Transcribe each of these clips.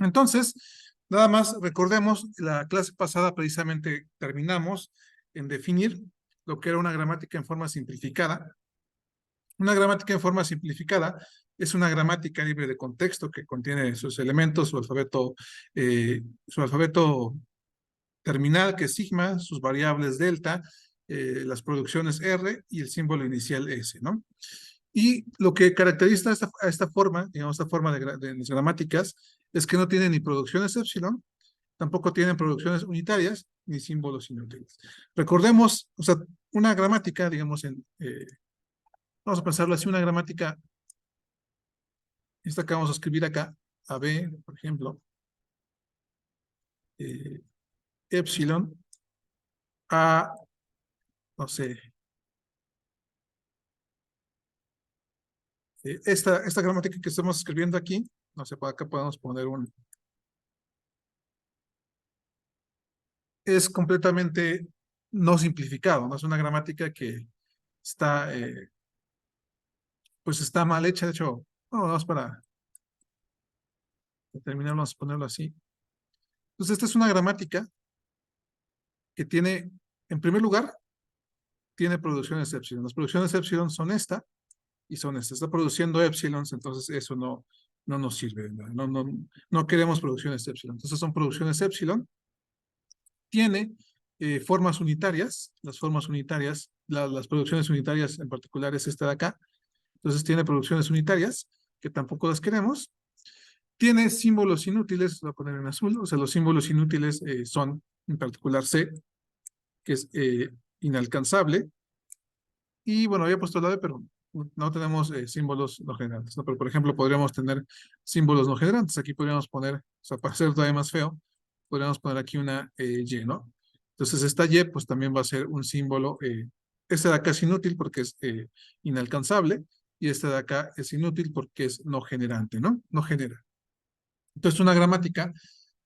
Entonces, nada más recordemos, la clase pasada precisamente terminamos en definir lo que era una gramática en forma simplificada. Una gramática en forma simplificada es una gramática libre de contexto que contiene sus elementos, su alfabeto terminal, que es sigma, sus variables delta, las producciones R y el símbolo inicial S, ¿no? Y lo que caracteriza a esta forma, digamos, esta forma de las gramáticas, es que no tiene ni producciones epsilon, tampoco tienen producciones unitarias, ni símbolos inútiles. Recordemos, o sea, una gramática, digamos, vamos a pensarlo así, una gramática, esta que vamos a escribir acá, AB, por ejemplo, eh, epsilon, a, no sé, esta gramática que estamos escribiendo aquí, no sé, por acá podemos poner un, es completamente no simplificado, no es una gramática que está, pues está mal hecha, de hecho, no, vamos para terminar, vamos a ponerlo así. Entonces, esta es una gramática que tiene, en primer lugar, tiene producciones epsilon. Las producciones epsilon son esta y son esta. Está produciendo epsilons, entonces eso no nos sirve. No queremos producciones epsilon. Entonces son producciones epsilon. Tiene formas unitarias. Las formas unitarias, las producciones unitarias en particular es esta de acá. Entonces tiene producciones unitarias que tampoco las queremos. Tiene símbolos inútiles, voy a poner en azul, o sea, los símbolos inútiles son en particular C, que es inalcanzable. Y bueno, había puesto la B, pero no tenemos símbolos no generantes, ¿no? Pero por ejemplo, podríamos tener símbolos no generantes. Aquí podríamos poner, o sea, para hacer todavía más feo, podríamos poner aquí una Y, ¿no? Entonces esta Y pues también va a ser un símbolo, este de acá es inútil porque es inalcanzable, y este de acá es inútil porque es no generante, ¿no? No genera. Entonces una gramática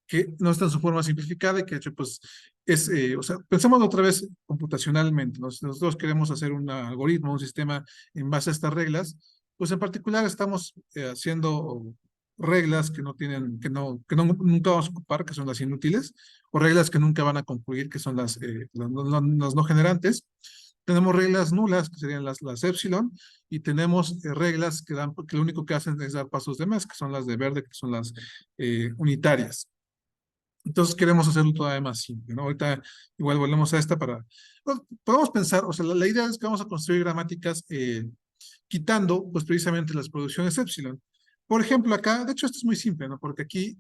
que no está en su forma simplificada y que de hecho pues es, o sea, pensamos otra vez computacionalmente, ¿no? Si nosotros queremos hacer un algoritmo, un sistema en base a estas reglas, pues en particular estamos haciendo reglas que no tienen, nunca vamos a ocupar, que son las inútiles, o reglas que nunca van a concluir, que son las no generantes. Tenemos reglas nulas, que serían las epsilon, y tenemos reglas que lo único que hacen es dar pasos de más, que son las de verde, que son las unitarias. Entonces queremos hacerlo todavía más simple, ¿no? Ahorita igual volvemos a esta para... Bueno, podemos pensar, o sea, la idea es que vamos a construir gramáticas quitando, pues precisamente las producciones epsilon. Por ejemplo, acá, de hecho esto es muy simple, ¿no? Porque aquí,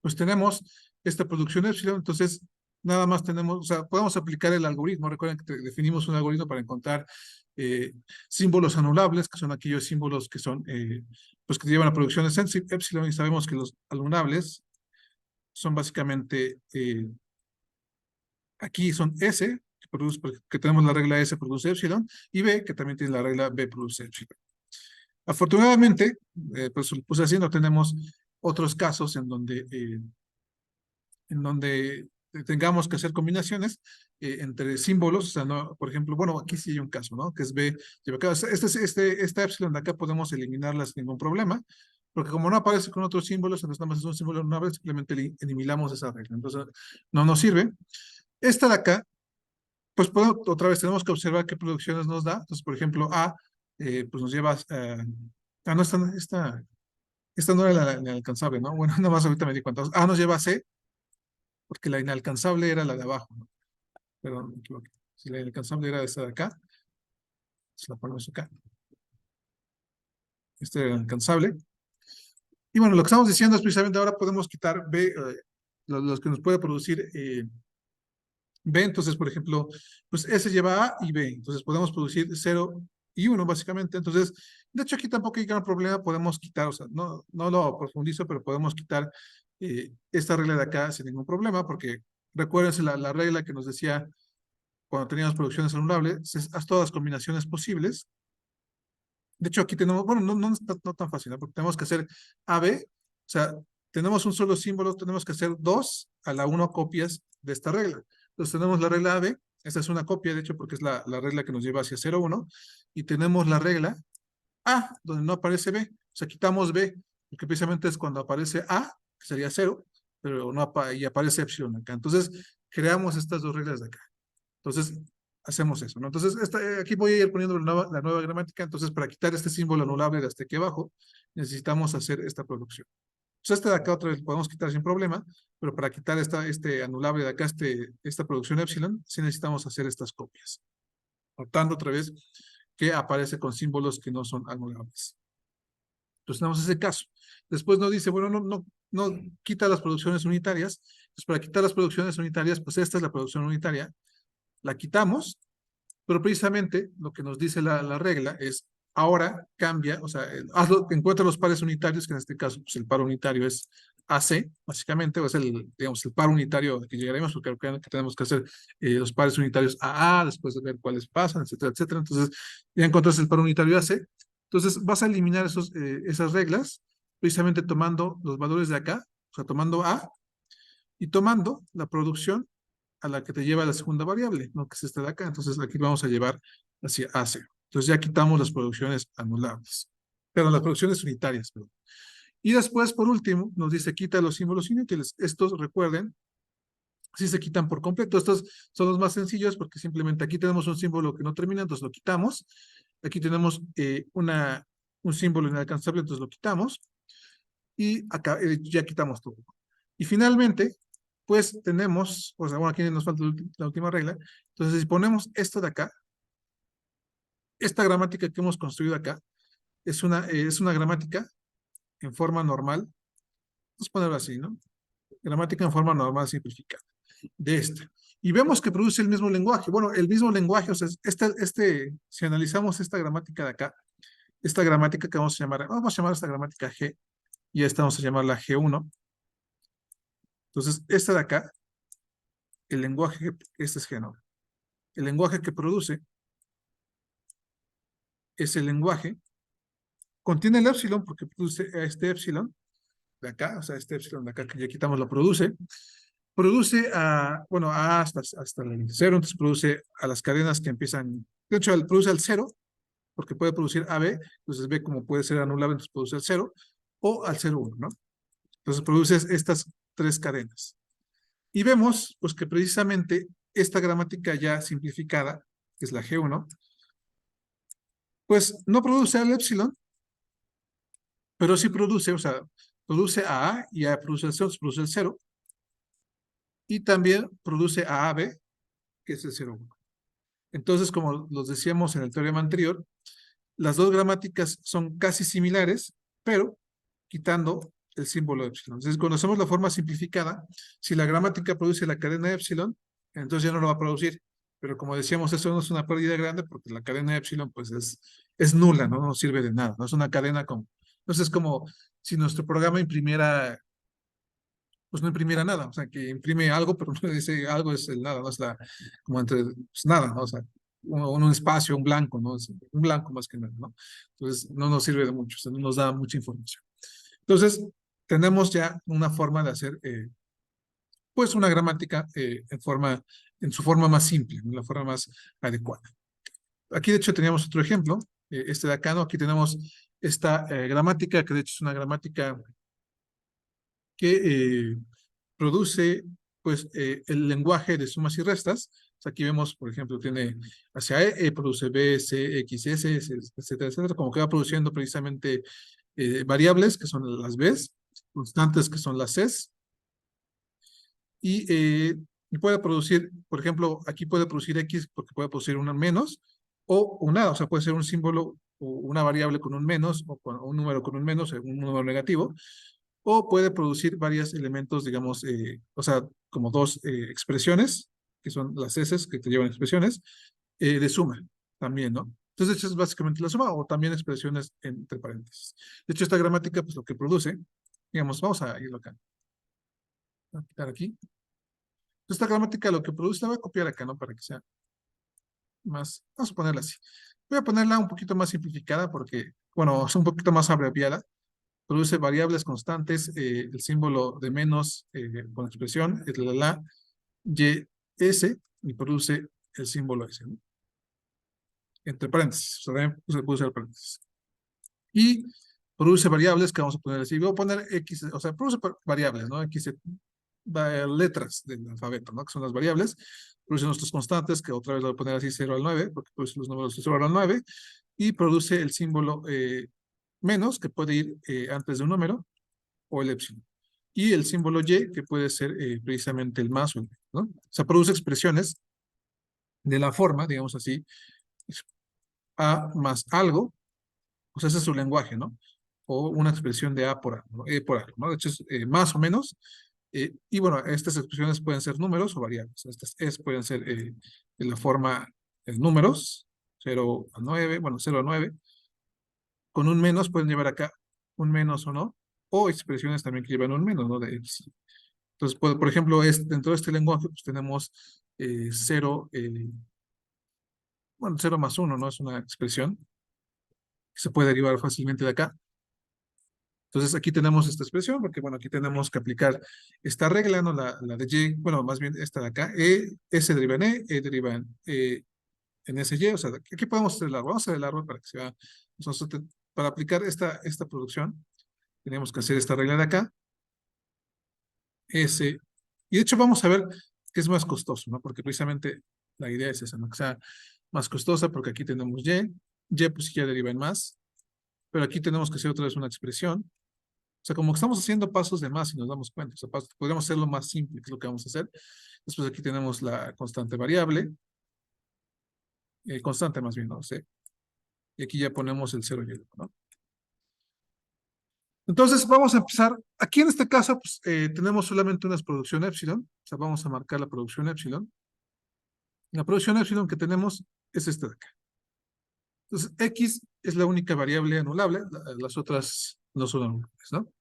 pues tenemos esta producción epsilon, entonces nada más tenemos, o sea, podemos aplicar el algoritmo. Recuerden que definimos un algoritmo para encontrar símbolos anulables, que son aquellos símbolos que son, pues que llevan a producciones epsilon, y sabemos que los anulables son básicamente, aquí son S, que tenemos la regla S produce epsilon, y B, que también tiene la regla B produce epsilon. Afortunadamente, pues lo puse así, no tenemos otros casos en donde tengamos que hacer combinaciones entre símbolos, o sea, no, por ejemplo, bueno, aquí sí hay un caso, ¿no? Que es B. Esta epsilon de acá podemos eliminarla sin ningún problema, porque como no aparece con otros símbolos, entonces nada más es un símbolo una vez, simplemente eliminamos esa regla. Entonces, no nos sirve. Esta de acá, pues otra vez tenemos que observar qué producciones nos da. Entonces, por ejemplo, A, pues nos lleva no, esta no era la inalcanzable, ¿no? Bueno, nada más ahorita me di cuenta. A nos lleva a C, porque la inalcanzable era la de abajo, ¿no? Perdón, me equivoqué. Si la inalcanzable era esta de acá, se la ponemos acá. Este era inalcanzable. Y bueno, lo que estamos diciendo es precisamente ahora podemos quitar B, los que nos puede producir B. Entonces, por ejemplo, pues S lleva A y B. Entonces podemos producir 0 y 1, básicamente. Entonces, de hecho, aquí tampoco hay gran problema. Podemos quitar, o sea, no lo profundizo, pero podemos quitar esta regla de acá sin ningún problema, porque recuérdense la regla que nos decía cuando teníamos producciones anulables, haz todas las combinaciones posibles. De hecho, aquí tenemos, bueno, no tan fácil, ¿no? Porque tenemos que hacer AB, o sea, tenemos un solo símbolo, tenemos que hacer 2 a la 1 copias de esta regla. Entonces tenemos la regla AB, esta es una copia, de hecho, porque es la regla que nos lleva hacia 0, 1, y tenemos la regla A, donde no aparece B, o sea, quitamos B. porque precisamente es cuando aparece A, que sería 0, pero no y aparece epsilon acá. Entonces, creamos estas dos reglas de acá. Entonces, hacemos eso, ¿no? Entonces, aquí voy a ir poniendo la nueva gramática. Entonces, para quitar este símbolo anulable de hasta aquí abajo, necesitamos hacer esta producción. Pues de acá otra vez podemos quitar sin problema, pero para quitar este anulable de acá, esta producción epsilon, sí necesitamos hacer estas copias. Notando otra vez que aparece con símbolos que no son anulables. Entonces tenemos ese caso. Después nos dice, bueno, no quita las producciones unitarias. Entonces para quitar las producciones unitarias, pues esta es la producción unitaria. La quitamos, pero precisamente lo que nos dice la regla es, ahora cambia, o sea, encuentra los pares unitarios, que en este caso, pues el par unitario es AC, básicamente, o es digamos, el par unitario que llegaremos, porque creo que tenemos que hacer los pares unitarios AA, después de ver cuáles pasan, etcétera, etcétera. Entonces, ya encontraste el par unitario AC. Entonces, vas a eliminar esas reglas, precisamente tomando los valores de acá, o sea, tomando A, y tomando la producción a la que te lleva la segunda variable, ¿no? Que es esta de acá. Entonces aquí vamos a llevar hacia A0. Entonces ya quitamos las producciones anulables. Pero las producciones unitarias, perdón. Y después, por último, nos dice quita los símbolos inútiles. Estos, recuerden, si se quitan por completo. Estos son los más sencillos porque simplemente aquí tenemos un símbolo que no termina, entonces lo quitamos. Aquí tenemos un símbolo inalcanzable, entonces lo quitamos. Y acá ya quitamos todo. Y finalmente, pues tenemos, o sea, bueno, aquí nos falta la última regla. Entonces, si ponemos esto de acá, esta gramática que hemos construido acá, es una gramática en forma normal. Vamos a ponerlo así, ¿no? Gramática en forma normal simplificada, de esta. Y vemos que produce el mismo lenguaje. Bueno, el mismo lenguaje, o sea, si analizamos esta gramática de acá, esta gramática que vamos a llamar esta gramática G, y esta vamos a llamarla G1. Entonces, esta de acá, el lenguaje, este es G, el lenguaje que produce es el lenguaje, contiene el epsilon porque produce a este epsilon de acá, o sea, este epsilon de acá que ya quitamos lo produce bueno, hasta el 0, entonces produce a las cadenas que empiezan, de hecho, produce al 0, porque puede producir a B, entonces B como puede ser anulable, entonces produce al 0, o al 0, 1, ¿no? Entonces produce estas tres cadenas. Y vemos, pues, que precisamente esta gramática ya simplificada, que es la G1, pues no produce al epsilon, pero sí produce, o sea, produce a A y A produce el 0, produce el 0, y también produce a AB, que es el 0,1. Entonces, como los decíamos en el teorema anterior, las dos gramáticas son casi similares, pero quitando el símbolo epsilon. Entonces, cuando hacemos la forma simplificada, si la gramática produce la cadena epsilon, entonces ya no lo va a producir. Pero como decíamos, eso no es una pérdida grande porque la cadena epsilon pues es nula, ¿no? No sirve de nada, no es una cadena como... Entonces es como si nuestro programa imprimiera, pues no imprimiera nada, o sea, que imprime algo, pero no dice algo es el nada, no es como entre, pues nada, ¿no? O sea, un espacio, un blanco, ¿no? Es un blanco más que nada, ¿no? Entonces no nos sirve de mucho, o sea, no nos da mucha información. Entonces, tenemos ya una forma de hacer, pues, una gramática en su forma más simple, en la forma más adecuada. Aquí, de hecho, teníamos otro ejemplo, este de acá, ¿no? Aquí tenemos esta gramática, que de hecho es una gramática que produce, pues, el lenguaje de sumas y restas. O sea, aquí vemos, por ejemplo, tiene hacia E, produce B, C, X, S, etcétera, etcétera, como que va produciendo precisamente variables, que son las Bs, constantes, que son las Cs, y puede producir, por ejemplo, aquí puede producir X porque puede producir un menos o un A, o sea, puede ser un símbolo o una variable con un menos o con un número con un menos, un número negativo, o puede producir varios elementos, digamos, o sea, como dos expresiones, que son las S que te llevan expresiones, de suma también, ¿no? Entonces, de hecho, es básicamente la suma o también expresiones entre paréntesis. De hecho, esta gramática, pues lo que produce, digamos, vamos a irlo acá. Voy a quitar aquí. Esta gramática lo que produce, la voy a copiar acá, ¿no? Para que sea más, vamos a ponerla así. Voy a ponerla un poquito más simplificada porque, bueno, es un poquito más abreviada. Produce variables constantes, el símbolo de menos con expresión, y, S, y produce el símbolo S, ¿no? Entre paréntesis, o sea, también se puede usar paréntesis. Y produce variables que vamos a poner así. Voy a poner X, o sea, produce variables, ¿no? X letras del alfabeto, ¿no? Que son las variables. Produce nuestras constantes, que otra vez lo voy a poner así 0 al 9, porque produce los números de 0 al 9. Y produce el símbolo menos, que puede ir antes de un número, o el epsilon. Y el símbolo y, que puede ser precisamente el más o el menos, ¿no? O sea, produce expresiones de la forma, digamos así, A más algo, o sea, ese es su lenguaje, ¿no? O una expresión de A por A, ¿no? E por algo, ¿no? De hecho, es más o menos. Y bueno, estas expresiones pueden ser números o variables. Estas pueden ser de la forma números, 0 a 9, bueno, 0 a 9. Con un menos pueden llevar acá un menos o no, o expresiones también que llevan un menos, ¿no? De X. Entonces, por ejemplo, dentro de este lenguaje, pues tenemos 0, bueno, 0 más 1, ¿no? Es una expresión que se puede derivar fácilmente de acá. Entonces, aquí tenemos esta expresión, porque, bueno, aquí tenemos que aplicar esta regla, ¿no? La de Y, bueno, más bien esta de acá, S deriva en E deriva en SY, o sea, aquí podemos hacer el árbol, vamos a hacer el árbol para que se vea. Entonces, para aplicar esta producción, tenemos que hacer esta regla de acá, S, y de hecho vamos a ver que es más costoso, ¿no? Porque precisamente la idea es esa, ¿no? Que sea más costosa, porque aquí tenemos Y pues ya deriva en más, pero aquí tenemos que hacer otra vez una expresión. O sea, como que estamos haciendo pasos de más y nos damos cuenta. O sea, podríamos hacerlo más simple, que es lo que vamos a hacer. Después aquí tenemos la constante variable, constante más bien, ¿no? C. Y aquí ya ponemos el 0 y el 1, ¿no? Entonces vamos a empezar. Aquí en este caso, pues tenemos solamente una producción epsilon. O sea, vamos a marcar la producción epsilon. La producción epsilon que tenemos es esta de acá. Entonces, X es la única variable anulable, las otras no son anulables, ¿no?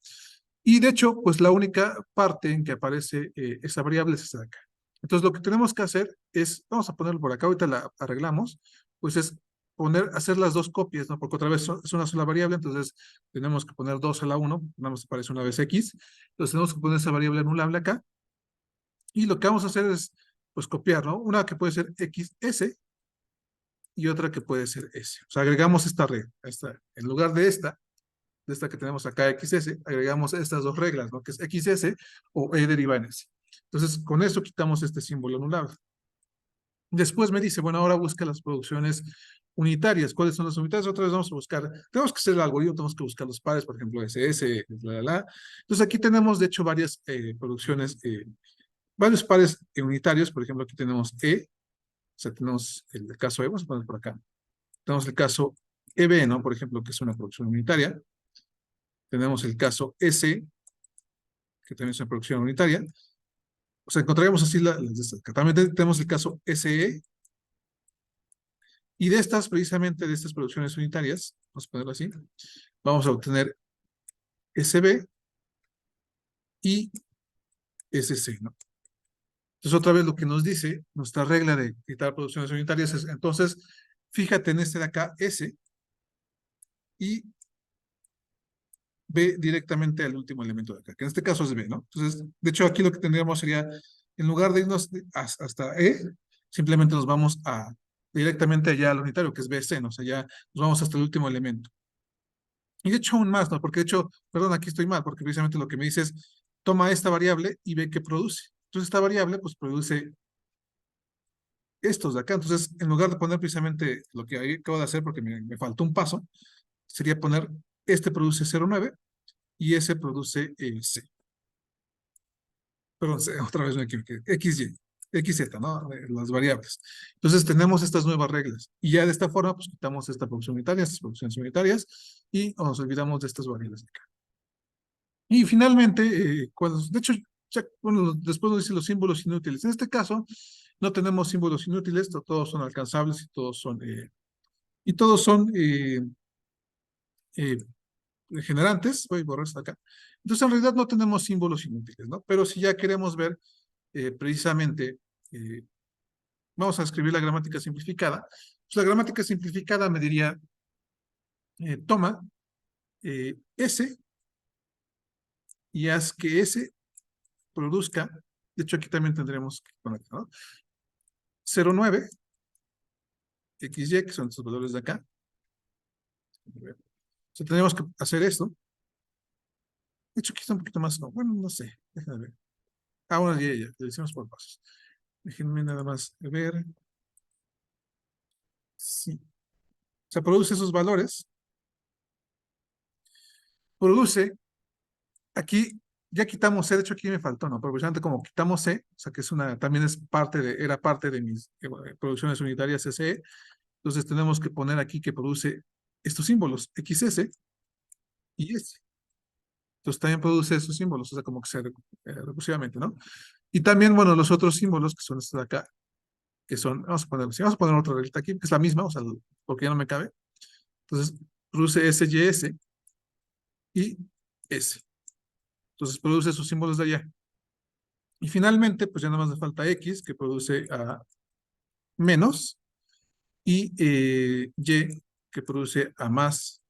Y de hecho, pues la única parte en que aparece esa variable es esta de acá. Entonces, lo que tenemos que hacer es, vamos a ponerlo por acá, ahorita la arreglamos, pues es hacer las dos copias, ¿no? Porque otra vez es una sola variable, entonces tenemos que poner 2 a la 1, nada más aparece una vez X, entonces tenemos que poner esa variable anulable acá, y lo que vamos a hacer es, pues copiar, ¿no? Una que puede ser XS, y otra que puede ser S. O sea, agregamos esta regla. En lugar de esta que tenemos acá, XS, agregamos estas dos reglas, ¿no? Que es XS o E deriva en S. Entonces, con eso quitamos este símbolo anulable. Después me dice, bueno, ahora busca las producciones unitarias. ¿Cuáles son las unitarias? Otra vez vamos a buscar, tenemos que hacer el algoritmo, tenemos que buscar los pares, por ejemplo, SS, la. Entonces, aquí tenemos, de hecho, varias producciones, varios pares unitarios. Por ejemplo, aquí tenemos E, o sea, tenemos el caso E, vamos a poner por acá. Tenemos el caso EB, ¿no? Por ejemplo, que es una producción unitaria. Tenemos el caso S, que también es una producción unitaria. O sea, encontraríamos así las de estas. También tenemos el caso SE, y de estas, precisamente de estas producciones unitarias, vamos a ponerlo así, vamos a obtener SB y SC, ¿no? Entonces, otra vez lo que nos dice nuestra regla de quitar producciones unitarias es, entonces, fíjate en este de acá, S, y B directamente al último elemento de acá, que en este caso es B, ¿no? Entonces, de hecho, aquí lo que tendríamos sería, en lugar de irnos hasta E, simplemente nos vamos directamente allá al unitario, que es BC, ¿no? O sea, ya nos vamos hasta el último elemento. Y de hecho, aún más, ¿no? Porque de hecho, perdón, aquí estoy mal, porque precisamente lo que me dice es, toma esta variable y ve qué produce. Entonces, esta variable, pues, produce estos de acá. Entonces, en lugar de poner precisamente lo que acabo de hacer, porque me faltó un paso, sería poner, este produce 0,9 y ese produce C. Perdón, otra vez me equivoqué, XY, XZ, ¿no? Las variables. Entonces tenemos estas nuevas reglas y ya de esta forma pues quitamos esta producción unitaria, estas producciones unitarias y nos olvidamos de estas variables de acá. Y finalmente, de hecho, ya, bueno, después nos dice los símbolos inútiles. En este caso, no tenemos símbolos inútiles, todos son alcanzables y todos son eh, generantes. Voy a borrar esto acá. Entonces, en realidad no tenemos símbolos inútiles, ¿no? Pero si ya queremos ver precisamente, eh, vamos a escribir la gramática simplificada. Pues la gramática simplificada me diría, toma S y haz que S produzca, de hecho aquí también tendremos que poner, ¿no? 0,9, XY, que son estos valores de acá. sea, tenemos que hacer esto. De hecho, aquí está un poquito más, no, bueno, no sé, déjenme ver. Ah, bueno, ya, lo hicimos por pasos. Déjenme nada más ver. Sí. O sea, produce esos valores. Produce, aquí ya quitamos C, de hecho aquí me faltó, ¿no? Pero precisamente como quitamos C, o sea que es una, también es parte de, era parte de mis producciones unitarias SE, entonces tenemos que poner aquí que produce estos símbolos, XS y S. Entonces también produce esos símbolos, o sea, como que se recursivamente, ¿no? Y también, bueno, los otros símbolos que son estos de acá, que son, vamos a poner, si vamos a poner otra reglita aquí, que es la misma, o sea, porque ya no me cabe. Entonces, produce SYS y S. Entonces, produce esos símbolos de allá. Y finalmente, pues ya nada más le falta X, que produce a menos, y Y, que produce a más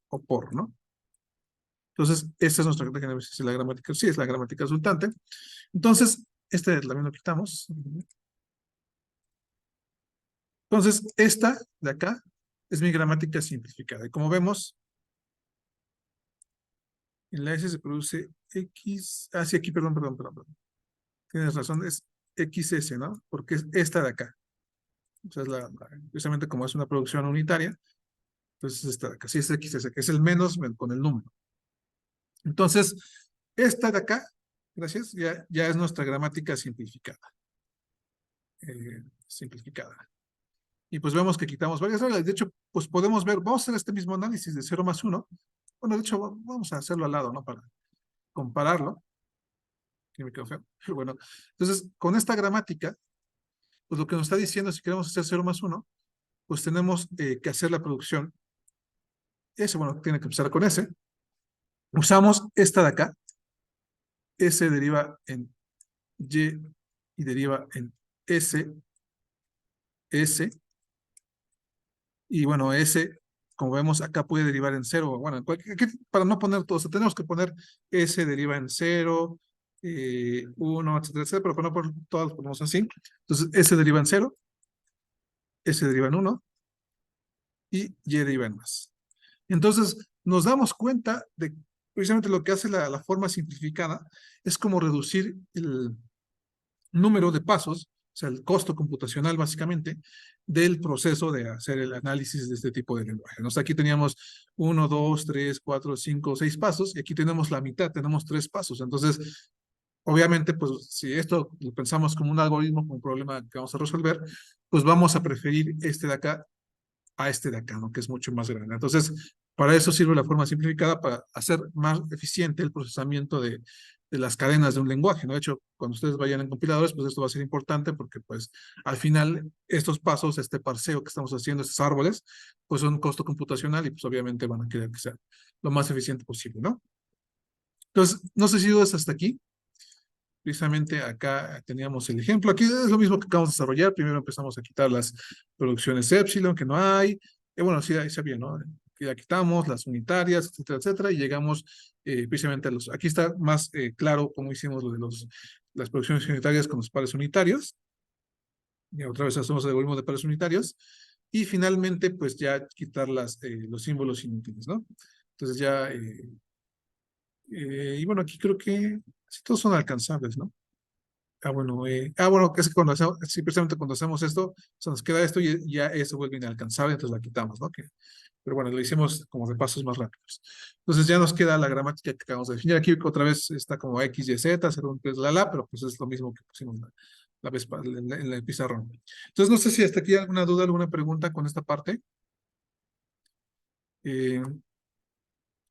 o por, ¿no? Entonces, esta es nuestra, déjenme ver si es la gramática, sí, es la gramática resultante. Entonces, este también lo quitamos. Entonces, esta de acá es mi gramática simplificada. Y como vemos, en la S se produce X, ah, sí, aquí, perdón. Tienes razón, es XS, ¿no? Porque es esta de acá. O sea, precisamente como es una producción unitaria, entonces esta de acá, sí es XS, que es el menos con el número. Entonces, esta de acá, gracias, ya es nuestra gramática simplificada. Simplificada. Y pues vemos que quitamos varias reglas. De hecho, pues podemos ver, vamos a hacer este mismo análisis de 0 más 1. Bueno, de hecho, vamos a hacerlo al lado, ¿no? Para compararlo. Que me quedó feo. Pero bueno, entonces, con esta gramática, pues lo que nos está diciendo, si queremos hacer 0 más 1, pues tenemos que hacer la producción. S, bueno, tiene que empezar con S. Usamos esta de acá. S deriva en Y y deriva en S, S. Y bueno, S, como vemos, acá puede derivar en 0. Bueno, aquí, para no poner todo, o sea, tenemos que poner S deriva en 0, 1, etcétera, pero para no poner todas, lo ponemos así. Entonces, S deriva en 0, S deriva en 1 y Y deriva en más. Entonces, nos damos cuenta de precisamente lo que hace la forma simplificada es como reducir el número de pasos, o sea, el costo computacional básicamente, del proceso de hacer el análisis de este tipo de lenguaje. ¿No? O sea, aquí teníamos 1, 2, 3, 4, 5, 6 pasos, y aquí tenemos la mitad, tenemos 3 pasos. Entonces, obviamente, pues si esto lo pensamos como un algoritmo, como un problema que vamos a resolver, pues vamos a preferir este de acá a este de acá, ¿no? Que es mucho más grande. Entonces, para eso sirve la forma simplificada, para hacer más eficiente el procesamiento de las cadenas de un lenguaje, ¿no? De hecho, cuando ustedes vayan en compiladores, pues esto va a ser importante porque, pues, al final, estos pasos, este parseo que estamos haciendo, estos árboles, pues son costo computacional y, pues, obviamente van a querer que sea lo más eficiente posible, ¿no? Entonces, no sé si dudas hasta aquí. Precisamente acá teníamos el ejemplo. Aquí es lo mismo que acabamos de desarrollar. Primero empezamos a quitar las producciones epsilon, que no hay. Bueno, sí, ahí sabía, ¿no? Que ya quitamos las unitarias, etcétera, etcétera, y llegamos precisamente a los... Aquí está más claro cómo hicimos lo de las producciones unitarias con los pares unitarios. Y otra vez hacemos el algoritmo de pares unitarios. Y finalmente, pues ya quitar los símbolos inútiles, ¿no? Entonces ya... y bueno, aquí creo que sí, todos son alcanzables, ¿no? Bueno, es que cuando hacemos, sí, precisamente cuando hacemos esto, se nos queda esto y ya eso vuelve inalcanzable, entonces la quitamos, ¿no? Pero bueno, lo hicimos como de pasos más rápidos. Entonces ya nos queda la gramática que acabamos de definir. Aquí otra vez está como X, Y, Z, 0, 3, pero pues es lo mismo que pusimos la vez en la pizarrón. Entonces no sé si hasta aquí hay alguna duda, alguna pregunta con esta parte. Eh,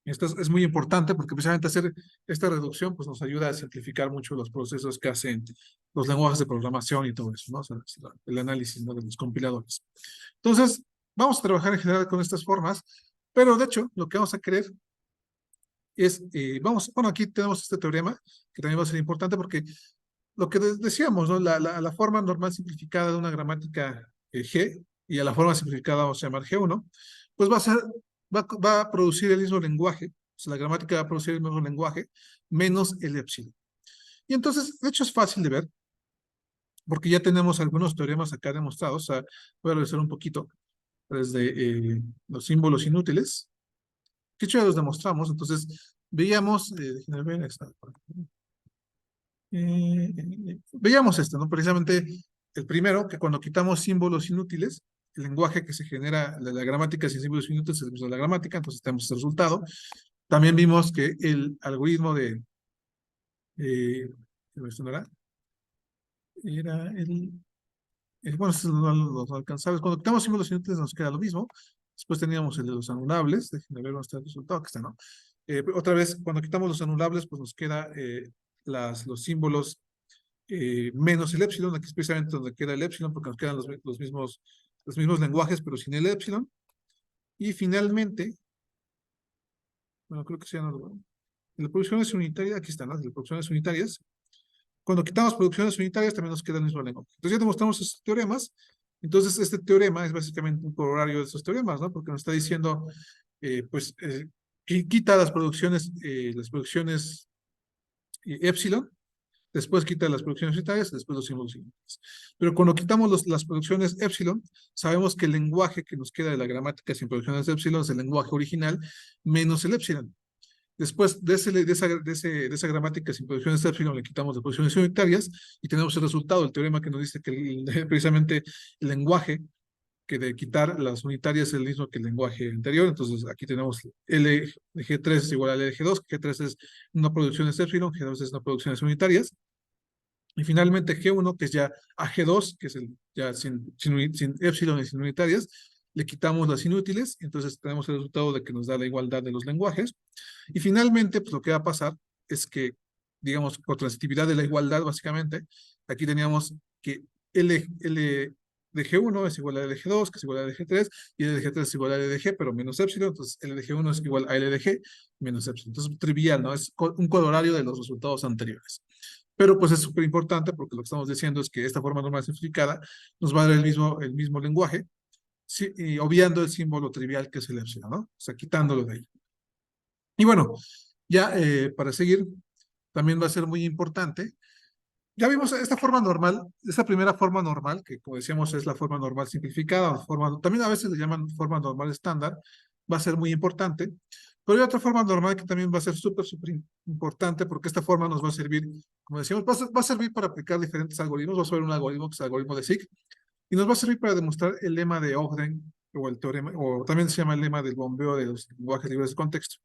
Esto es muy importante porque precisamente hacer esta reducción pues nos ayuda a simplificar mucho los procesos que hacen los lenguajes de programación y todo eso, ¿no? O sea, el análisis, ¿no? De los compiladores. Entonces, vamos a trabajar en general con estas formas, pero de hecho, lo que vamos a querer es, bueno, aquí tenemos este teorema que también va a ser importante porque lo que decíamos, ¿no? La forma normal simplificada de una gramática G y a la forma simplificada vamos a llamar G1, pues va a producir el mismo lenguaje, o sea, la gramática va a producir el mismo lenguaje, menos el epsilon. Y entonces, de hecho, es fácil de ver, porque ya tenemos algunos teoremas acá demostrados, o sea, voy a revisar un poquito desde los símbolos inútiles, que hecho ya los demostramos. Entonces, veíamos, déjenme ver, está por aquí. Veíamos esto, ¿no? Precisamente el primero, que cuando quitamos símbolos inútiles, el lenguaje que se genera de la gramática sin símbolos inútiles es el mismo de la gramática, entonces tenemos este resultado. También vimos que el algoritmo ¿esto no era? Era bueno, estos los alcanzables. Cuando quitamos símbolos inútiles nos queda lo mismo. Después teníamos el de los anulables. Déjenme ver dónde está el resultado, que está, ¿no? Otra vez, cuando quitamos los anulables, pues nos queda los símbolos menos el epsilon. Aquí es precisamente donde queda el epsilon, porque nos quedan los mismos lenguajes, pero sin el epsilon. Y finalmente, bueno, creo que sea en las producciones unitarias, aquí están, ¿no? En las producciones unitarias. Cuando quitamos producciones unitarias, también nos queda el mismo lenguaje. Entonces ya demostramos esos teoremas. Entonces, este teorema es básicamente un corolario de esos teoremas, ¿no? Porque nos está diciendo, quita las producciones epsilon, después quita las producciones unitarias, después los símbolos unitarios. Pero cuando quitamos las producciones epsilon, sabemos que el lenguaje que nos queda de la gramática sin producciones epsilon es el lenguaje original menos el epsilon. Después de esa gramática sin posiciones epsilon le quitamos las posiciones unitarias y tenemos el resultado, el teorema que nos dice que precisamente el lenguaje que de quitar las unitarias es el mismo que el lenguaje anterior. Entonces aquí tenemos L de G3 es igual a L de G2, G3 es una producción de epsilon, G2 es una producción de unitarias. Y finalmente G1, que es ya a G2, que es ya sin epsilon y sin unitarias, le quitamos las inútiles, entonces tenemos el resultado de que nos da la igualdad de los lenguajes. Y finalmente, pues lo que va a pasar es que, digamos, por transitividad de la igualdad, básicamente, aquí teníamos que L de G1 es igual a L de G2, que es igual a L de G3, y L de G3 es igual a L de G, pero menos epsilon, entonces L de G1 es igual a L de G menos epsilon. Entonces, trivial, ¿no? Es un corolario de los resultados anteriores. Pero pues es súper importante porque lo que estamos diciendo es que esta forma normal simplificada nos va a dar el mismo lenguaje, sí, y obviando el símbolo trivial que es el epsilon, ¿no? O sea, quitándolo de ahí. Y bueno, ya para seguir, también va a ser muy importante. Ya vimos esta forma normal, esta primera forma normal, que como decíamos es la forma normal simplificada, también a veces le llaman forma normal estándar, va a ser muy importante. Pero hay otra forma normal que también va a ser súper importante porque esta forma nos va a servir, como decíamos, va a servir para aplicar diferentes algoritmos. Vamos a ver un algoritmo que es el algoritmo de SIG y nos va a servir para demostrar el lema de Ogden o el teorema, o también se llama el lema del bombeo de los lenguajes libres de contexto,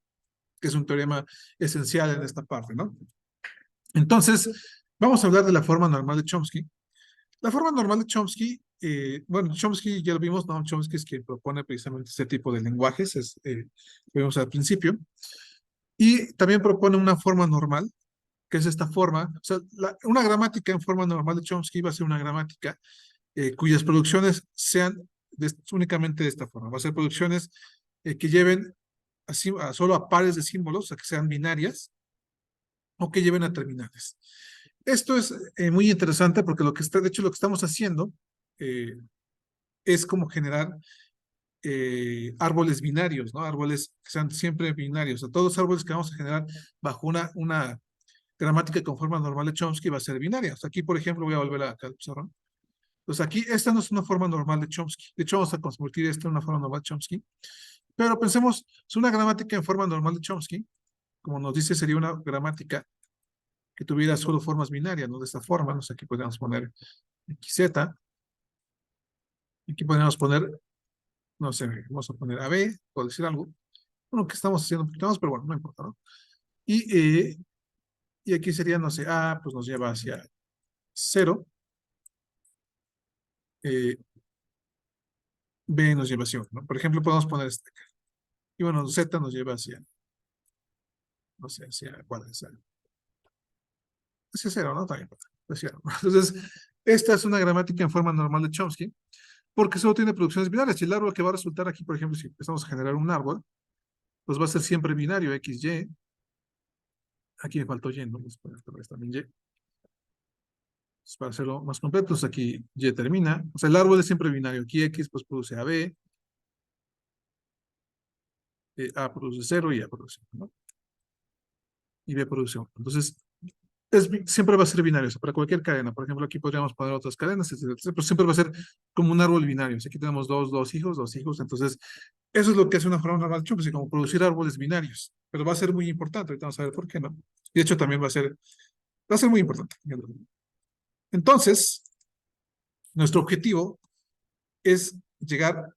que es un teorema esencial en esta parte, ¿no? Entonces, vamos a hablar de la forma normal de Chomsky. La forma normal de Chomsky, bueno, Chomsky ya lo vimos, ¿no? Chomsky es quien propone precisamente este tipo de lenguajes, lo vimos al principio, y también propone una forma normal, que es esta forma, o sea, una gramática en forma normal de Chomsky va a ser una gramática cuyas producciones sean únicamente de esta forma, va a ser producciones que lleven solo a pares de símbolos, o sea, que sean binarias, o que lleven a terminales. Esto es muy interesante porque de hecho, lo que estamos haciendo es como generar árboles binarios, ¿no? Árboles que sean siempre binarios. O sea, todos los árboles que vamos a generar bajo una gramática con forma normal de Chomsky va a ser binaria. O sea, aquí, por ejemplo, voy a volver acá al pizarrón. Entonces, aquí, esta no es una forma normal de Chomsky. De hecho, vamos a convertir esta en una forma normal de Chomsky. Pero pensemos, es una gramática en forma normal de Chomsky. Como nos dice, sería una gramática que tuviera solo formas binarias, ¿no? De esta forma, ¿no? O sea, aquí podríamos poner XZ, aquí podríamos poner, no sé, vamos a poner AB, por decir algo. Bueno, que estamos haciendo un poquito más, pero bueno, no importa, ¿no? Y aquí sería, no sé, A, pues nos lleva hacia 0, B nos lleva hacia 1, ¿no? Por ejemplo, podemos poner este acá. Y bueno, Z nos lleva hacia, no sé, ¿cuál es? Hacia 0, ¿no? También, hacia 0. Entonces, esta es una gramática en forma normal de Chomsky, porque solo tiene producciones binarias. Y el árbol que va a resultar aquí, por ejemplo, si empezamos a generar un árbol, pues va a ser siempre binario, X, Y. Aquí me faltó Y, ¿no? Vamos a poner también Y. Para hacerlo más completo, pues aquí Y termina. O sea, el árbol es siempre binario. Aquí X pues produce AB, A produce 0 y A produce 1, ¿no? Y B produce 1. Entonces, siempre va a ser binario, o sea, para cualquier cadena. Por ejemplo, aquí podríamos poner otras cadenas, etcétera, etcétera, pero siempre va a ser como un árbol binario. O sea, aquí tenemos dos hijos, entonces Eso es lo que hace una forma normal de Chomsky, como producir árboles binarios. Pero va a ser muy importante, ahorita vamos a ver por qué, ¿no? De hecho, también va a ser muy importante. Entonces, nuestro objetivo es llegar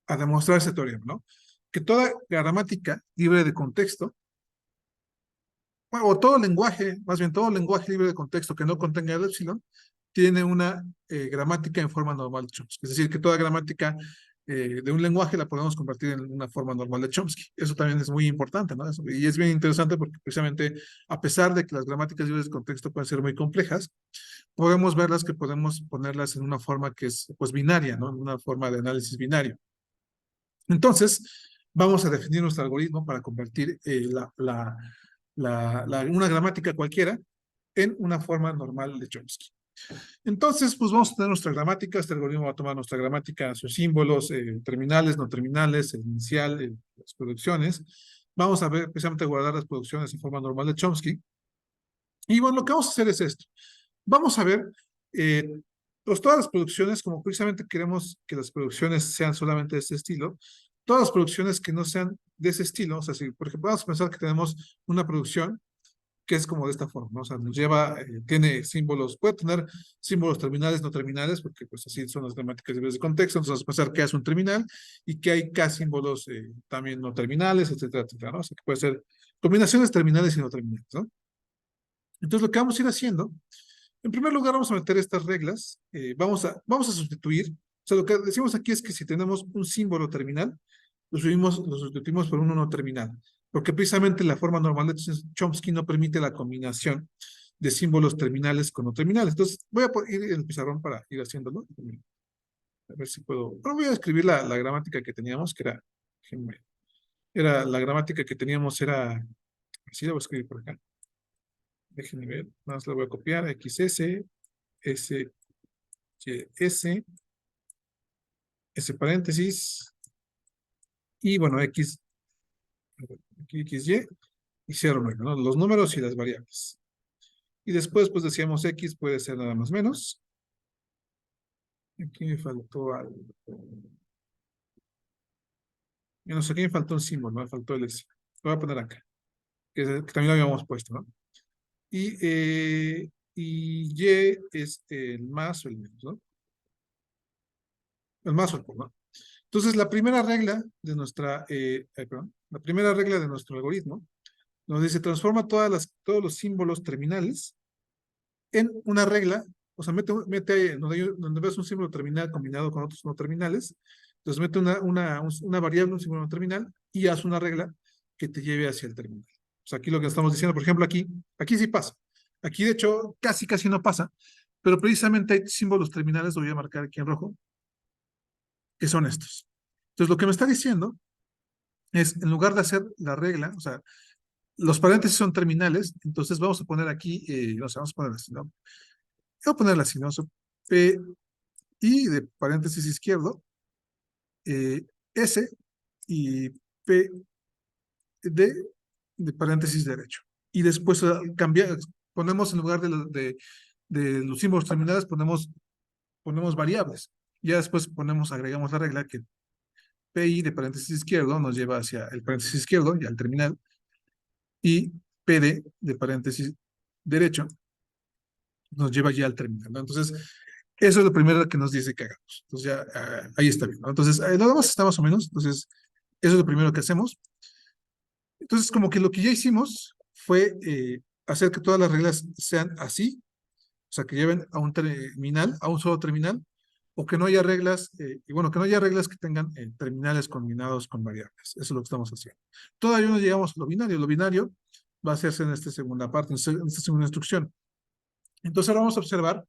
a demostrar ese teorema, ¿no? Que toda gramática libre de contexto, bueno, o todo lenguaje, más bien todo lenguaje libre de contexto que no contenga el epsilon, tiene una gramática en forma normal de Chomsky. Es decir, que toda gramática de un lenguaje la podemos convertir en una forma normal de Chomsky. Eso también es muy importante, ¿no? Y es bien interesante porque precisamente, a pesar de que las gramáticas libres de contexto pueden ser muy complejas, podemos verlas que podemos ponerlas en una forma que es, pues, binaria, ¿no? En una forma de análisis binario. Entonces, vamos a definir nuestro algoritmo para convertir una gramática cualquiera en una forma normal de Chomsky. Entonces, pues vamos a tener nuestra gramática. Este algoritmo va a tomar nuestra gramática, sus símbolos, terminales, no terminales, el inicial, las producciones. Vamos a ver, precisamente, guardar las producciones en forma normal de Chomsky. Y bueno, lo que vamos a hacer es esto. Vamos a ver pues todas las producciones, como precisamente queremos que las producciones sean solamente de este estilo, todas las producciones que no sean de ese estilo, o sea, si, por ejemplo, vamos a pensar que tenemos una producción que es como de esta forma, ¿no? O sea, nos lleva, tiene símbolos, puede tener símbolos terminales, no terminales, porque pues así son las gramáticas libres de contexto. Entonces vamos a pensar que es un terminal y que hay K símbolos también no terminales, etcétera, etcétera, ¿no? O sea, que puede ser combinaciones terminales y no terminales, ¿no? Entonces lo que vamos a ir haciendo, en primer lugar vamos a meter estas reglas, vamos a sustituir, o sea, lo que decimos aquí es que si tenemos un símbolo terminal, lo sustituimos por uno no terminal, porque precisamente la forma normal de Chomsky no permite la combinación de símbolos terminales con no terminales. Entonces, voy a ir en el pizarrón para ir haciéndolo. A ver si puedo. Bueno, voy a escribir la gramática que teníamos, que la gramática que teníamos era, así la voy a escribir por acá. Déjenme ver, nada más la voy a copiar, XS, S, Y, S paréntesis, y bueno, XY y 0,9, ¿no? Los números y las variables. Y después, pues decíamos X puede ser nada más menos. Aquí me faltó algo. Yo no sé, aquí me faltó un símbolo, me faltó el S. Lo voy a poner acá, que también lo habíamos puesto, ¿no? Y es el más o el menos, ¿no? El más o el por, ¿no? Entonces, la primera regla de la primera regla de nuestro algoritmo nos dice, transforma todos los símbolos terminales en una regla, o sea, mete ahí, donde ves un símbolo terminal combinado con otros no terminales, entonces mete una variable, un símbolo no terminal, y haz una regla que te lleve hacia el terminal. O sea, aquí lo que estamos diciendo, por ejemplo, aquí sí pasa. Aquí, de hecho, casi no pasa, pero precisamente hay símbolos terminales, lo voy a marcar aquí en rojo, que son estos. Entonces, lo que me está diciendo es, en lugar de hacer la regla, o sea, los paréntesis son terminales, entonces vamos a poner aquí, o sea, vamos a poner así, ¿no? Voy a ponerla así, ¿no? So, P, I de paréntesis izquierdo, S y P de paréntesis derecho. Y después ponemos en lugar de los símbolos terminales, ponemos variables. Ya después agregamos la regla que PI de paréntesis izquierdo nos lleva hacia el paréntesis izquierdo, ya el terminal, y PD de paréntesis derecho nos lleva ya al terminal, ¿no? Entonces, eso es lo primero que nos dice que hagamos. Entonces, ya ahí está bien, ¿no? Entonces, lo demás está más o menos. Entonces, eso es lo primero que hacemos. Entonces, como que lo que ya hicimos fue hacer que todas las reglas sean así, o sea, que lleven a un terminal, a un solo terminal, o que no haya reglas, y bueno, que no haya reglas que tengan terminales combinados con variables. Eso es lo que estamos haciendo. Todavía no llegamos a lo binario. Lo binario va a hacerse en esta segunda parte, en esta segunda instrucción. Entonces, ahora vamos a observar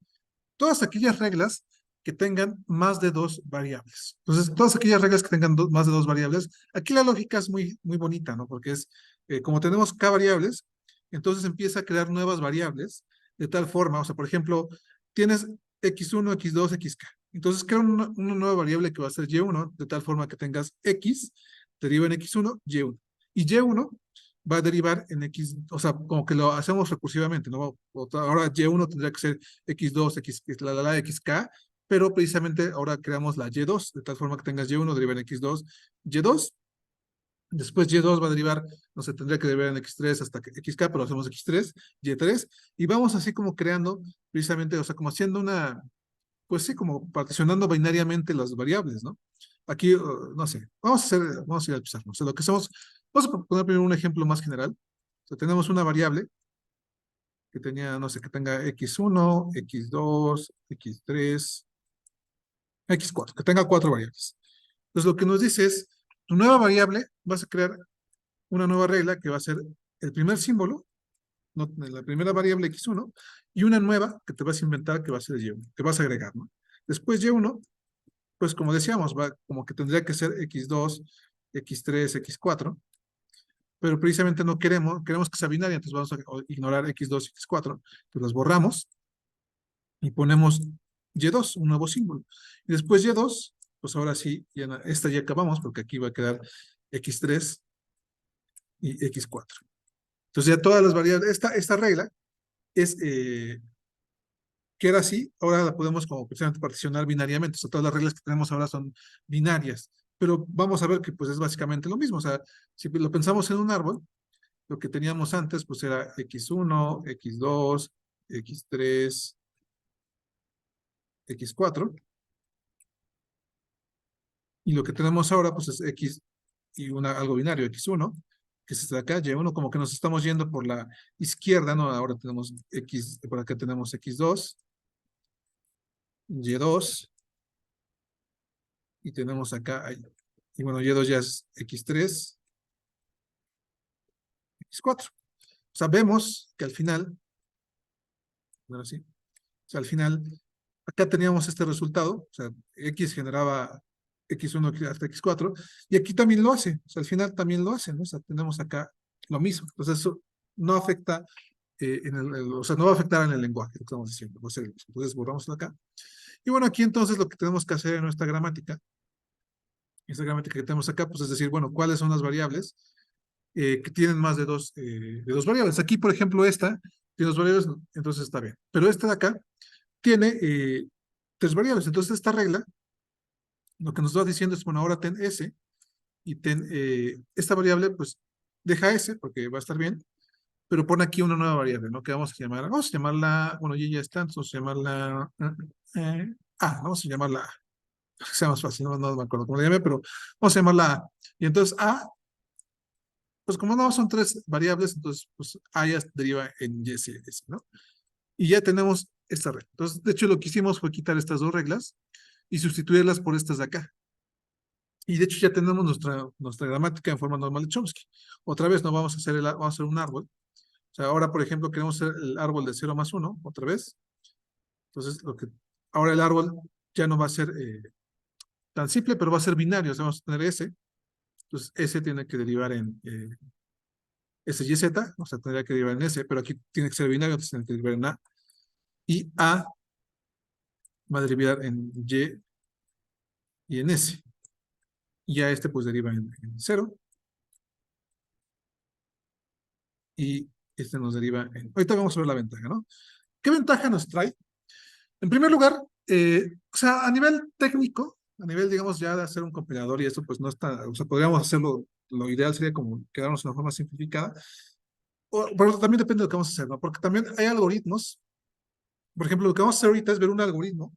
todas aquellas reglas que tengan más de dos variables. Entonces, todas aquellas reglas que tengan más de dos variables, aquí la lógica es muy bonita, ¿no? Porque es, como tenemos k variables, entonces empieza a crear nuevas variables de tal forma, o sea, por ejemplo, tienes x1, x2, xk. Entonces, crea una nueva variable que va a ser y1, de tal forma que tengas x, deriva en x1, y1. Y y1 va a derivar en x, o sea, como que lo hacemos recursivamente, ¿no? Ahora y1 tendría que ser x2, xk, pero precisamente ahora creamos la Y2, de tal forma que tengas Y1 deriva en X2, Y2, después Y2 va a derivar, no sé, tendría que derivar en X3 hasta que XK, pero hacemos X3, Y3, y vamos así como creando, precisamente, o sea, como haciendo una, pues sí, como particionando binariamente las variables, ¿no? Aquí, no sé, vamos a ir al pizarro. O sea, lo que hacemos, vamos a poner primero un ejemplo más general. O sea, tenemos una variable que tenía, no sé, que tenga X1, X2, X3, X4, que tenga 4 variables. Entonces, lo que nos dice es, tu nueva variable, vas a crear una nueva regla que va a ser el primer símbolo, no, la primera variable X1, y una nueva que te vas a inventar que va a ser Y1, que vas a agregar, ¿no? Después Y1, pues como decíamos, va como que tendría que ser X2, X3, X4, pero precisamente no queremos que sea binaria, entonces vamos a ignorar X2, X4, entonces las borramos y ponemos Y2, un nuevo símbolo. Y después Y2, pues ahora sí, esta ya acabamos, porque aquí va a quedar X3 y X4. Entonces ya todas las variables, esta regla es, que era así, ahora la podemos como precisamente particionar binariamente. O sea, todas las reglas que tenemos ahora son binarias, pero vamos a ver que pues es básicamente lo mismo. O sea, si lo pensamos en un árbol, lo que teníamos antes pues era X1, X2, X3, X4, y lo que tenemos ahora pues es X y algo binario, X1, que es este de acá, Y1, como que nos estamos yendo por la izquierda, ¿no? Ahora tenemos X, por acá tenemos X2, Y2, y tenemos acá, y bueno, Y2 ya es X3, X4. O sea, vemos que al final, bueno, sí, o sea, al final, acá teníamos este resultado, o sea, X generaba X1 hasta X4, y aquí también lo hace, o sea, al final también lo hace, ¿no? O sea, tenemos acá lo mismo. Entonces, eso no afecta, o sea, no va a afectar en el lenguaje, lo que estamos diciendo. Entonces, borramos acá. Y bueno, aquí entonces lo que tenemos que hacer en nuestra gramática, esta gramática que tenemos acá, pues es decir, bueno, ¿cuáles son las variables que tienen más de dos variables? Aquí, por ejemplo, esta tiene dos variables, entonces está bien. Pero esta de acá tiene 3 variables. Entonces, esta regla lo que nos va diciendo es, bueno, ahora ten S y ten esta variable, pues deja S porque va a estar bien, pero pone aquí una nueva variable, ¿no? Que vamos a llamarla, bueno, ya está, entonces vamos a llamarla vamos a llamarla A, que sea más fácil, no me acuerdo cómo le llamé, pero vamos a llamarla A. Y entonces A, pues como no son 3 variables, entonces pues A ya deriva en Y, S, ¿no? Y ya tenemos esta regla. Entonces, de hecho, lo que hicimos fue quitar estas 2 reglas y sustituirlas por estas de acá. Y de hecho ya tenemos nuestra gramática en forma normal de Chomsky. Otra vez no vamos a hacer, vamos a hacer un árbol. O sea, ahora, por ejemplo, queremos hacer el árbol de 0 más 1, otra vez. Entonces, ahora el árbol ya no va a ser tan simple, pero va a ser binario. O sea, vamos a tener S. Entonces, S tiene que derivar en S y Z. O sea, tendría que derivar en S, pero aquí tiene que ser binario, entonces tiene que derivar en A. Y A va a derivar en y en S. Y ya este pues deriva en 0. Y este nos deriva en... Ahorita vamos a ver la ventaja, ¿no? ¿Qué ventaja nos trae? En primer lugar, o sea, a nivel técnico, a nivel, digamos, ya de hacer un compilador y esto, pues no está, o sea, podríamos hacerlo, lo ideal sería como quedarnos en una forma simplificada, pero también depende de lo que vamos a hacer, ¿no? Porque también hay algoritmos, por ejemplo, lo que vamos a hacer ahorita es ver un algoritmo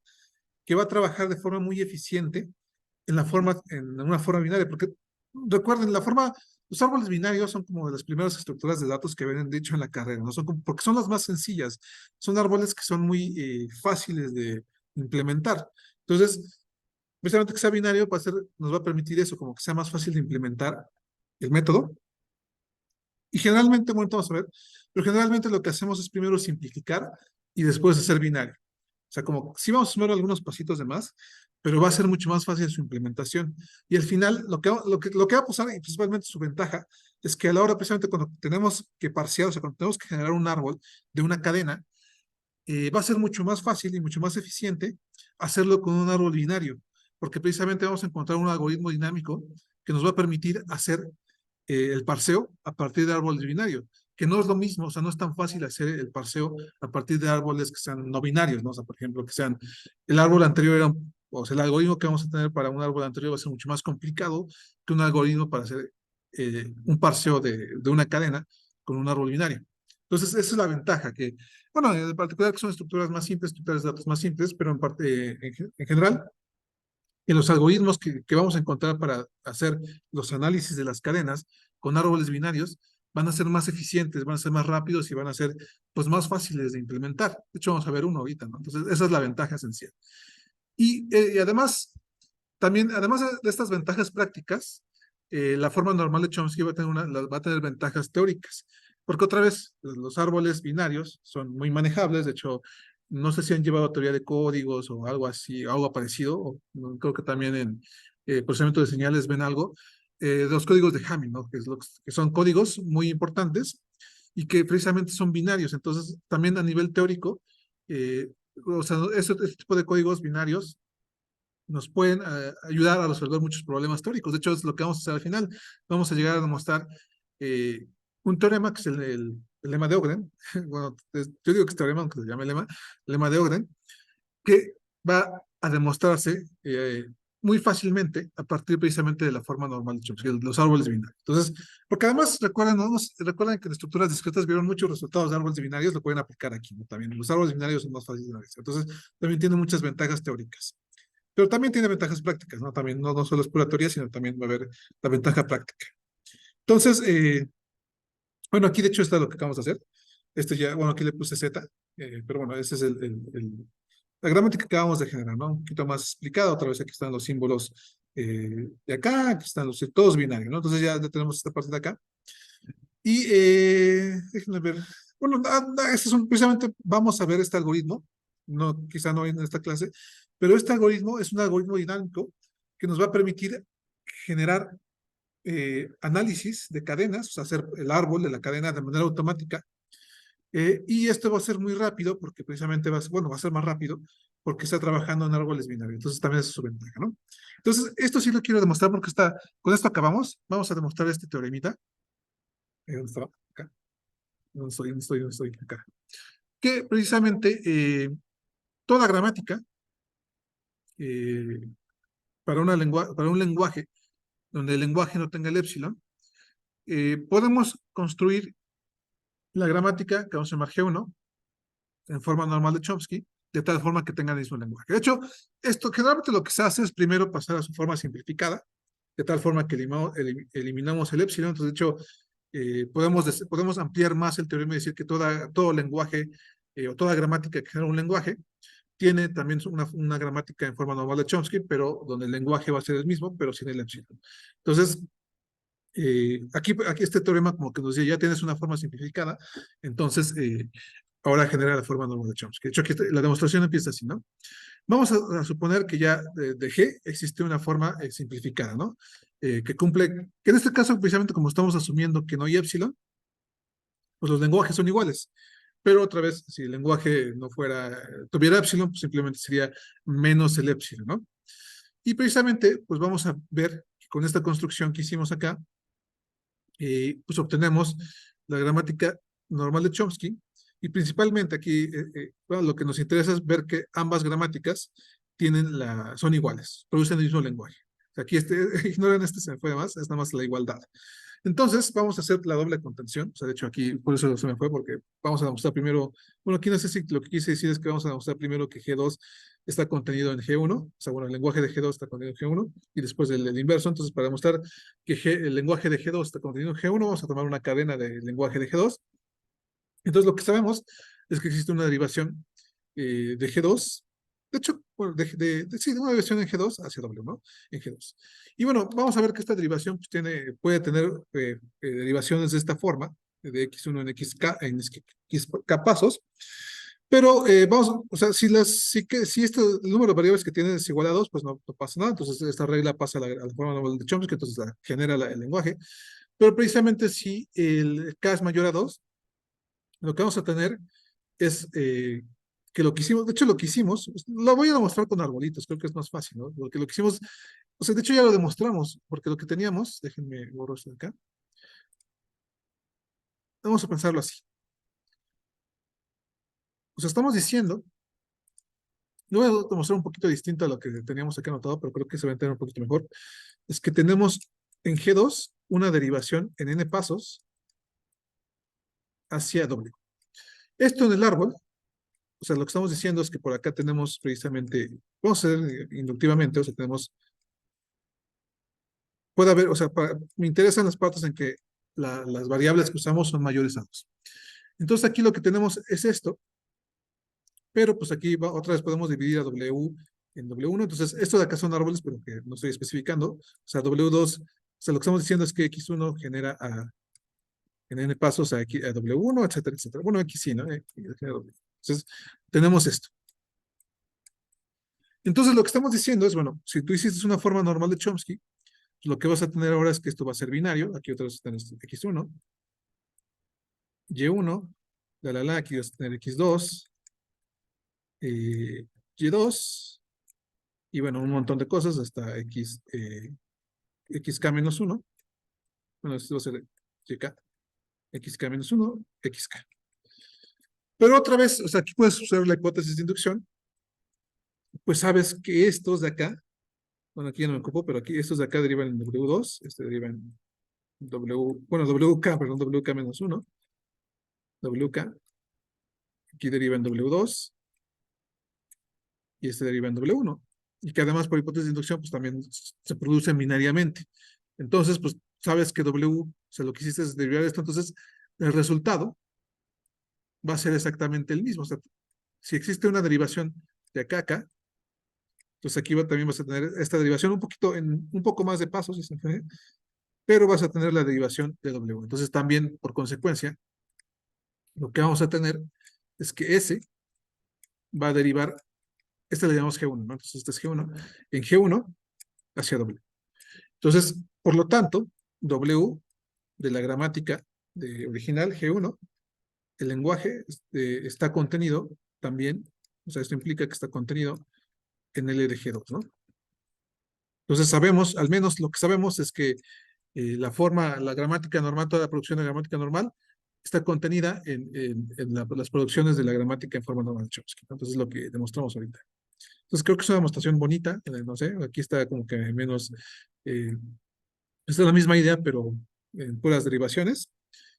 que va a trabajar de forma muy eficiente en una forma binaria, porque recuerden, los árboles binarios son como de las primeras estructuras de datos que ven, de hecho, en la carrera, ¿no? Porque son las más sencillas, son árboles que son muy fáciles de implementar. Entonces, precisamente que sea binario nos va a permitir eso, como que sea más fácil de implementar el método. Y generalmente, bueno, vamos a ver, pero generalmente lo que hacemos es primero simplificar y después hacer binario. O sea, como sí vamos a sumar algunos pasitos de más, pero va a ser mucho más fácil su implementación. Y al final, lo que va a pasar, y principalmente su ventaja, es que a la hora, precisamente cuando tenemos que parsear, o sea, cuando tenemos que generar un árbol de una cadena, va a ser mucho más fácil y mucho más eficiente hacerlo con un árbol binario, porque precisamente vamos a encontrar un algoritmo dinámico que nos va a permitir hacer el parseo a partir de árboles binarios. que no es lo mismo, o sea, no es tan fácil hacer el parseo a partir de árboles que sean no binarios, ¿no? O sea, por ejemplo, que sean, el árbol anterior era, o sea, el algoritmo que vamos a tener para un árbol anterior va a ser mucho más complicado que un algoritmo para hacer un parseo de una cadena con un árbol binario. Entonces, esa es la ventaja, que, bueno, en particular que son estructuras más simples, estructuras de datos más simples, pero en, parte, en general, en los algoritmos que vamos a encontrar para hacer los análisis de las cadenas con árboles binarios van a ser más eficientes, van a ser más rápidos y van a ser pues más fáciles de implementar. De hecho, vamos a ver uno ahorita, ¿no? Entonces, esa es la ventaja esencial. Y además, también, además de estas ventajas prácticas, la forma normal de Chomsky va a tener, va a tener ventajas teóricas, porque otra vez, los árboles binarios son muy manejables, de hecho, no sé si han llevado teoría de códigos o algo así, algo parecido, o, creo que también en procesamiento de señales ven algo, de los códigos de Hamming, ¿no? Que son códigos muy importantes y que precisamente son binarios, entonces también a nivel teórico, o sea, este tipo de códigos binarios nos pueden ayudar a resolver muchos problemas teóricos. De hecho, es lo que vamos a hacer al final. Vamos a llegar a demostrar un teorema que es el lema de Ogden. Bueno, yo digo que es teorema, aunque se llame lema de Ogden, que va a demostrarse muy fácilmente a partir precisamente de la forma normal de Chomsky, los árboles binarios. Entonces, porque además recuerden, ¿no? Recuerden que en estructuras discretas vieron muchos resultados de árboles binarios, lo pueden aplicar aquí, ¿no? También los árboles binarios son más fáciles de analizar. Entonces, también tienen muchas ventajas teóricas. Pero también tiene ventajas prácticas, ¿no? También no solo es pura teoría, sino también va a haber la ventaja práctica. Entonces, bueno, aquí de hecho está lo que acabamos de hacer. Este ya, bueno, aquí le puse Z, pero bueno, ese es la gramática que acabamos de generar, ¿no? Un poquito más explicada. Otra vez aquí están los símbolos de acá, aquí están todos binarios, ¿no? Entonces ya tenemos esta parte de acá. Y déjenme ver. Bueno, este es precisamente vamos a ver este algoritmo, no, quizá no en esta clase, pero este algoritmo es un algoritmo dinámico que nos va a permitir generar análisis de cadenas, o sea, hacer el árbol de la cadena de manera automática. Y esto va a ser muy rápido, porque precisamente va a ser, bueno, va a ser más rápido, porque está trabajando en árboles binarios. Entonces también es su ventaja, ¿no? Entonces, esto sí lo quiero demostrar porque con esto acabamos. Vamos a demostrar este teoremita. ¿Dónde estaba? Acá. No estoy acá. Que precisamente toda gramática eh, para un lenguaje donde el lenguaje no tenga el épsilon, podemos construir la gramática que vamos a llamar G1 en forma normal de Chomsky, de tal forma que tenga el mismo lenguaje. De hecho, esto generalmente lo que se hace es primero pasar a su forma simplificada, de tal forma que eliminamos el épsilon. Entonces, de hecho, podemos ampliar más el teorema y decir que todo lenguaje o toda gramática que genera un lenguaje tiene también una gramática en forma normal de Chomsky, pero donde el lenguaje va a ser el mismo, pero sin el epsilon. Entonces, aquí este teorema como que nos dice, ya tienes una forma simplificada, entonces ahora genera la forma normal de Chomsky. De hecho, aquí la demostración empieza así, ¿no? Vamos a suponer que ya de G existe una forma simplificada, ¿no? Que cumple, que en este caso, precisamente como estamos asumiendo que no hay epsilon, pues los lenguajes son iguales. Pero otra vez, si el lenguaje no tuviera epsilon, pues simplemente sería menos el epsilon, ¿no? Y precisamente, pues vamos a ver que con esta construcción que hicimos acá, pues obtenemos la gramática normal de Chomsky, y principalmente aquí, bueno, lo que nos interesa es ver que ambas gramáticas son iguales, producen el mismo lenguaje. O sea, aquí ignoren se me fue más, es nada más la igualdad. Entonces, vamos a hacer la doble contención. O sea, de hecho, aquí por eso se me fue, porque vamos a demostrar primero. Bueno, aquí no sé si lo que quise decir es que vamos a demostrar primero que G2 está contenido en G1. O sea, bueno, el lenguaje de G2 está contenido en G1 y después el inverso. Entonces, para demostrar que el lenguaje de G2 está contenido en G1, vamos a tomar una cadena del lenguaje de G2. Entonces, lo que sabemos es que existe una derivación de G2. De hecho, bueno, sí, de una derivación en G2 hacia W, ¿no? En G2. Y bueno, vamos a ver que esta derivación pues, puede tener derivaciones de esta forma, de X1 en XK pasos, pero vamos, o sea, si este el número de variables que tiene es igual a 2, pues no pasa nada. Entonces, esta regla pasa a la forma normal de Chomsky, entonces genera el lenguaje. Pero precisamente si el K es mayor a 2, lo que vamos a tener es que lo que hicimos, de hecho lo que hicimos, lo voy a demostrar con arbolitos, creo que es más fácil, ¿no? Porque lo que hicimos, o sea, de hecho ya lo demostramos, porque lo que teníamos, déjenme borrar esto de acá, Vamos a pensarlo así. O sea, estamos diciendo, lo voy a demostrar un poquito distinto a lo que teníamos aquí anotado, pero creo que se va a entender un poquito mejor. Es que tenemos en G2 una derivación en n pasos hacia W. Esto en el árbol, o sea, lo que estamos diciendo es que por acá tenemos precisamente, vamos a hacer inductivamente, o sea, tenemos, puede haber, o sea, me interesan las partes en que las variables que usamos son mayores a 2. Entonces aquí lo que tenemos es esto, pero pues aquí otra vez podemos dividir a W en W1. Entonces, esto de acá son árboles, pero que no estoy especificando. O sea, W2, o sea, lo que estamos diciendo es que X1 genera en N pasos a W1, etcétera, etcétera. Bueno, X sí, ¿no? Entonces, tenemos esto. Entonces, lo que estamos diciendo es, bueno, si tú hiciste una forma normal de Chomsky, pues lo que vas a tener ahora es que esto va a ser binario. Aquí otra vez tenés X1, Y1, aquí vas a tener X2, Y2, y bueno, un montón de cosas hasta xk-1. Bueno, esto va a ser yk, xk-1, xk. Pero otra vez, o sea, aquí puedes usar la hipótesis de inducción, pues sabes que estos de acá, bueno, aquí ya no me ocupo, pero aquí estos de acá derivan en W2, este deriva en bueno, WK, perdón, WK-1, WK, aquí deriva en W2, y este deriva en W1, y que además por hipótesis de inducción, pues también se producen binariamente. Entonces, pues sabes que W, o sea, lo que hiciste es derivar esto, entonces el resultado va a ser exactamente el mismo. O sea, si existe una derivación de acá a acá, entonces aquí también vas a tener esta derivación un poco más de pasos, pero vas a tener la derivación de W. Entonces también, por consecuencia, lo que vamos a tener es que S va a derivar, este le llamamos G1, ¿no? Entonces este es G1, en G1 hacia W. Entonces, por lo tanto, W de la gramática original G1, el lenguaje está contenido también, o sea, esto implica que está contenido en L de G2, ¿no? Entonces sabemos, al menos lo que sabemos es que la gramática normal, toda la producción de gramática normal, está contenida en las producciones de la gramática en forma normal de Chomsky, ¿no? Entonces es lo que demostramos ahorita. Entonces creo que es una demostración bonita, no sé, aquí está como que menos, esta es la misma idea, pero en puras derivaciones.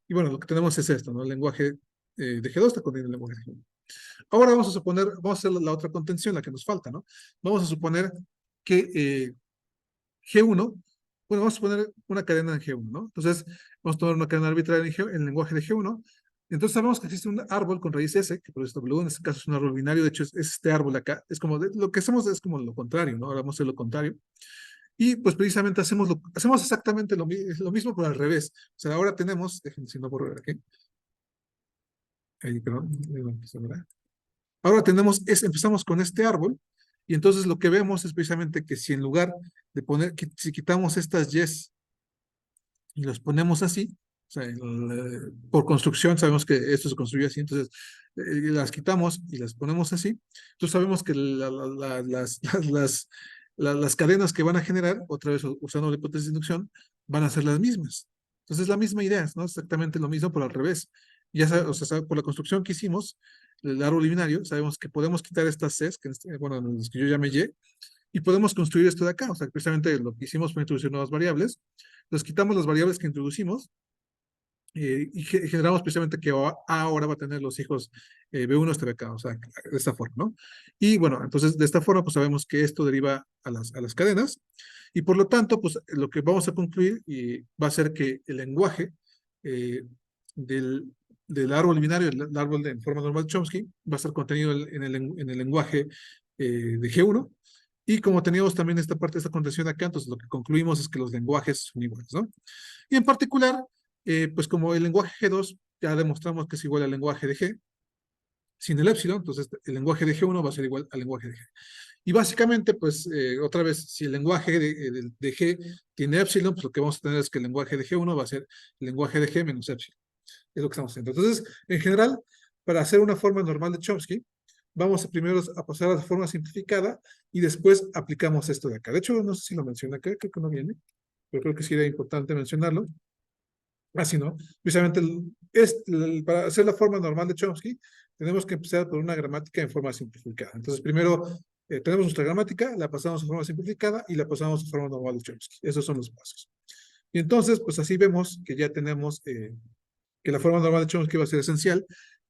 Y bueno, lo que tenemos es esto, ¿no? El lenguaje de G2 está contenido en el lenguaje de G1. Ahora vamos a suponer, vamos a hacer la otra contención, la que nos falta, ¿no? Vamos a suponer que G1, bueno, vamos a poner una cadena en G1, ¿no? Entonces, vamos a tomar una cadena arbitraria en el lenguaje de G1. Entonces, sabemos que existe un árbol con raíz S, que produce W, en este caso es un árbol binario, de hecho, es este árbol de acá. Es como, lo que hacemos es como lo contrario, ¿no? Ahora vamos a hacer lo contrario. Y pues precisamente hacemos exactamente lo mismo, pero al revés. O sea, ahora tenemos, déjenme si no borro aquí. Ahí, perdón. Ahora empezamos con este árbol, y entonces lo que vemos es precisamente que si en lugar de si quitamos estas Yes y los ponemos así, o sea, por construcción sabemos que esto se construye así, entonces las quitamos y las ponemos así, entonces sabemos que las cadenas que van a generar, otra vez usando la hipótesis de inducción, van a ser las mismas. Entonces es la misma idea, ¿no? Exactamente lo mismo, pero al revés. O sea, por la construcción que hicimos, el árbol binario, sabemos que podemos quitar estas Cs, bueno, las que yo llamé Y, y podemos construir esto de acá. O sea, precisamente lo que hicimos fue introducir nuevas variables. Nos quitamos las variables que introducimos y generamos precisamente que A ahora va a tener los hijos B1 hasta BK, o sea, de esta forma, ¿no? Y bueno, entonces de esta forma, pues sabemos que esto deriva a las cadenas, y por lo tanto, pues lo que vamos a concluir va a ser que el lenguaje eh, del árbol binario, el árbol en forma normal de Chomsky, va a estar contenido en el lenguaje de G1, y como teníamos también esta parte de esta contención acá, entonces lo que concluimos es que los lenguajes son iguales, ¿no? Y en particular, pues como el lenguaje G2 ya demostramos que es igual al lenguaje de G, sin el épsilon, entonces el lenguaje de G1 va a ser igual al lenguaje de G. Y básicamente, pues otra vez, si el lenguaje de G tiene épsilon, pues lo que vamos a tener es que el lenguaje de G1 va a ser el lenguaje de G menos épsilon. Es lo que estamos haciendo. Entonces, en general, para hacer una forma normal de Chomsky, vamos primero a pasar a la forma simplificada y después aplicamos esto de acá. De hecho, no sé si lo menciona acá, creo que no viene, pero creo que sí era importante mencionarlo. Así, ¿no? Precisamente para hacer la forma normal de Chomsky, tenemos que empezar por una gramática en forma simplificada. Entonces, primero tenemos nuestra gramática, la pasamos a forma simplificada y la pasamos a forma normal de Chomsky. Esos son los pasos. Y entonces, pues así vemos que ya tenemos que la forma normal de Chomsky va a ser esencial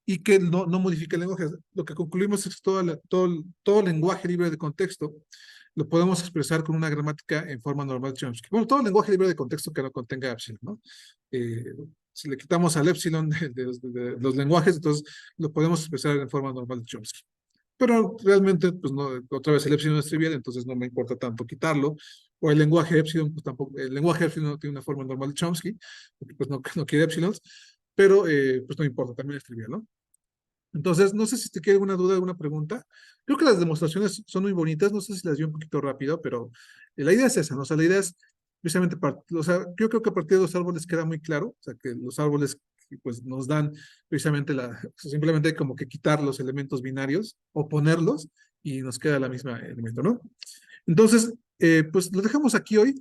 y que no modifica el lenguaje. Lo que concluimos es que todo lenguaje libre de contexto lo podemos expresar con una gramática en forma normal de Chomsky. Bueno, todo lenguaje libre de contexto que no contenga epsilon, ¿no? Eh, si le quitamos al epsilon de los lenguajes, entonces lo podemos expresar en forma normal de Chomsky. Pero realmente, pues no, otra vez el epsilon es trivial, entonces no me importa tanto quitarlo. O el lenguaje epsilon, pues tampoco, el lenguaje epsilon no tiene una forma normal de Chomsky, porque pues no quiere epsilons, pero pues no importa, también es trivial, ¿no? Entonces, no sé si te queda alguna duda, alguna pregunta. Creo que las demostraciones son muy bonitas, no sé si las di un poquito rápido, pero la idea es esa, ¿no? O sea, la idea es precisamente, o sea, yo creo que a partir de los árboles queda muy claro, o sea, que los árboles pues nos dan precisamente simplemente como que quitar los elementos binarios o ponerlos y nos queda la misma elemento, ¿no? Entonces, pues lo dejamos aquí hoy,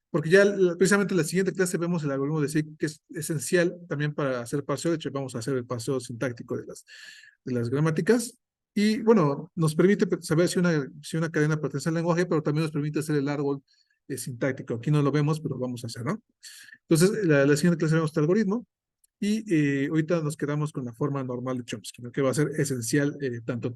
porque ya precisamente en la siguiente clase vemos el algoritmo de SIG, que es esencial también para hacer parseo. De hecho, vamos a hacer el parseo sintáctico de las gramáticas. Y bueno, nos permite saber si una cadena pertenece al lenguaje, pero también nos permite hacer el árbol sintáctico. Aquí no lo vemos, pero vamos a hacer, ¿no? Entonces, la siguiente clase vemos este algoritmo. Y ahorita nos quedamos con la forma normal de Chomsky, ¿no? Que va a ser esencial tanto